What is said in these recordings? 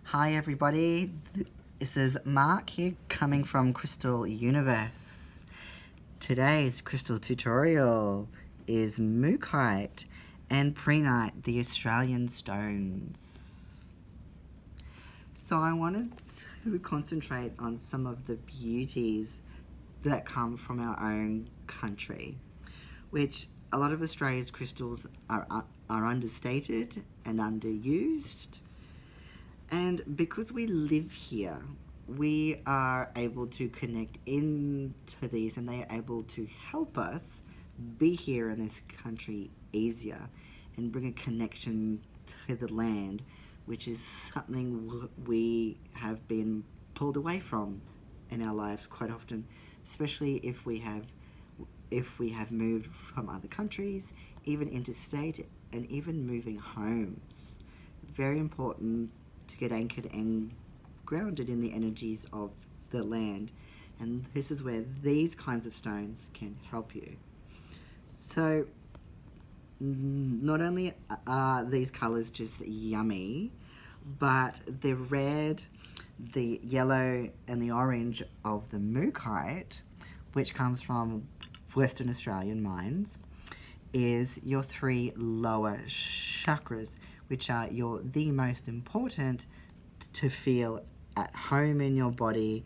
Hi everybody, this is Mark here coming from Crystal Universe. Today's crystal tutorial is Mookaite and Prehnite, the Australian stones. So I wanted to concentrate on some of the beauties that come from our own country, which a lot of Australia's crystals are understated and underused. And because we live here, we are able to connect into these, and they are able to help us be here in this country easier and bring a connection to the land, which is something we have been pulled away from in our lives quite often, especially if we have moved from other countries, even interstate, and even moving homes. Very important to get anchored and grounded in the energies of the land, and this is where these kinds of stones can help you. So not only are these colors just yummy, but the red, the yellow and the orange of the Mookaite, which comes from Western Australian mines, is your three lower chakras, which are the most important to feel at home in your body,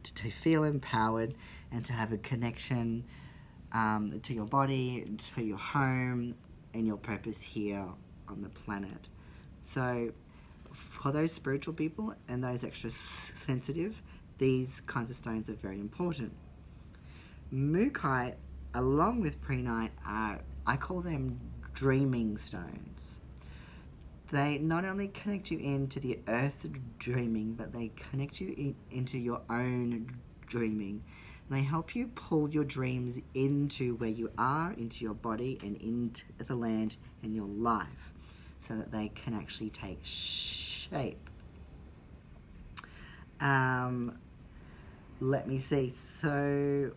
to feel empowered, and to have a connection to your body, to your home, and your purpose here on the planet. So for those spiritual people and those extra sensitive, these kinds of stones are very important. Mookaite, along with Prehnite, I call them dreaming stones. They not only connect you into the earth dreaming, but they connect you into your own dreaming. They help you pull your dreams into where you are, into your body, and into the land and your life, so that they can actually take shape. Let me see. So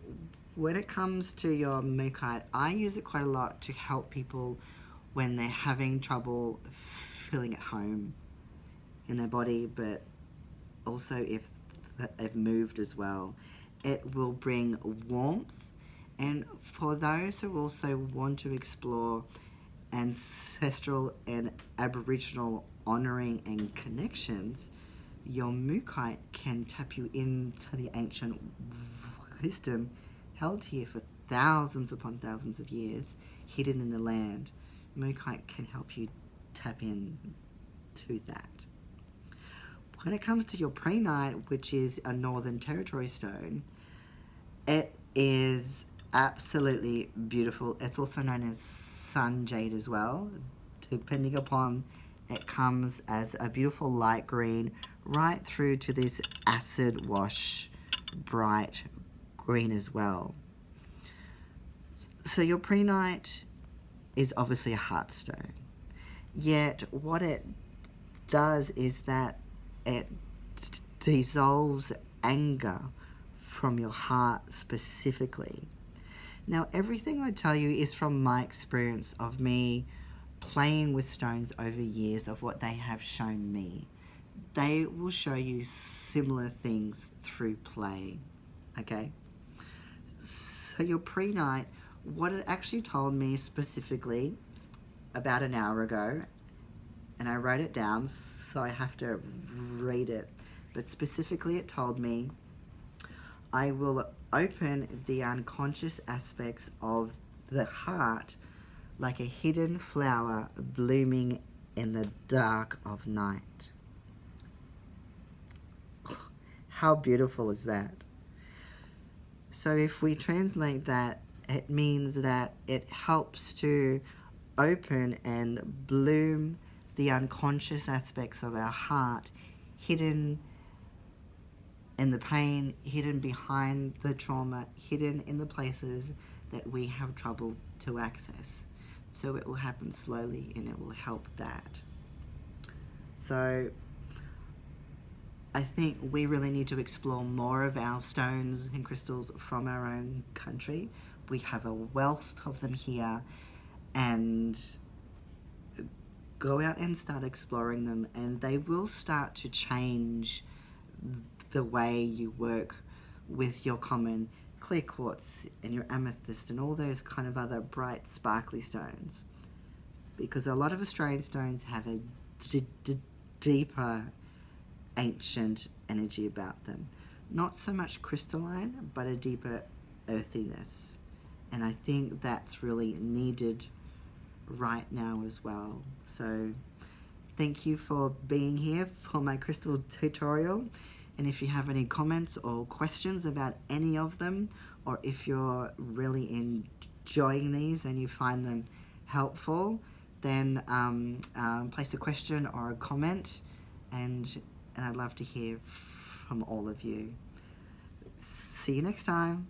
when it comes to your Mookaite, I use it quite a lot to help people when they're having trouble feeling at home in their body, but also if they've moved as well. It will bring warmth, and for those who also want to explore ancestral and Aboriginal honouring and connections, your Mookaite can tap you into the ancient wisdom held here for thousands upon thousands of years, hidden in the land. Mookaite can help you tap in to that. When it comes to your Prehnite, which is a Northern Territory stone, it is absolutely beautiful. It's also known as sun jade as well. Depending upon, it comes as a beautiful light green right through to this acid wash bright green as well. So your Prehnite is obviously a heartstone. Yet what it does is that it dissolves anger from your heart specifically. Now, everything I tell you is from my experience of me playing with stones over years, of what they have shown me. They will show you similar things through play, okay? So your Prehnite, what it actually told me specifically about an hour ago, and I wrote it down, so I have to read it, but specifically it told me, I will open the unconscious aspects of the heart like a hidden flower blooming in the dark of night. How beautiful is that? So if we translate that, it means that it helps to open and bloom the unconscious aspects of our heart, hidden in the pain, hidden behind the trauma, hidden in the places that we have trouble to access. So it will happen slowly, and it will help that. So I think we really need to explore more of our stones and crystals from our own country. We have a wealth of them here, and go out and start exploring them, and they will start to change the way you work with your common clear quartz and your amethyst and all those kind of other bright sparkly stones, because a lot of Australian stones have a deeper ancient energy about them, not so much crystalline but a deeper earthiness, and I think that's really needed right now as well. So thank you for being here for my crystal tutorial, and if you have any comments or questions about any of them, or if you're really enjoying these and you find them helpful, then place a question or a comment, and I'd love to hear from all of you. See you next time.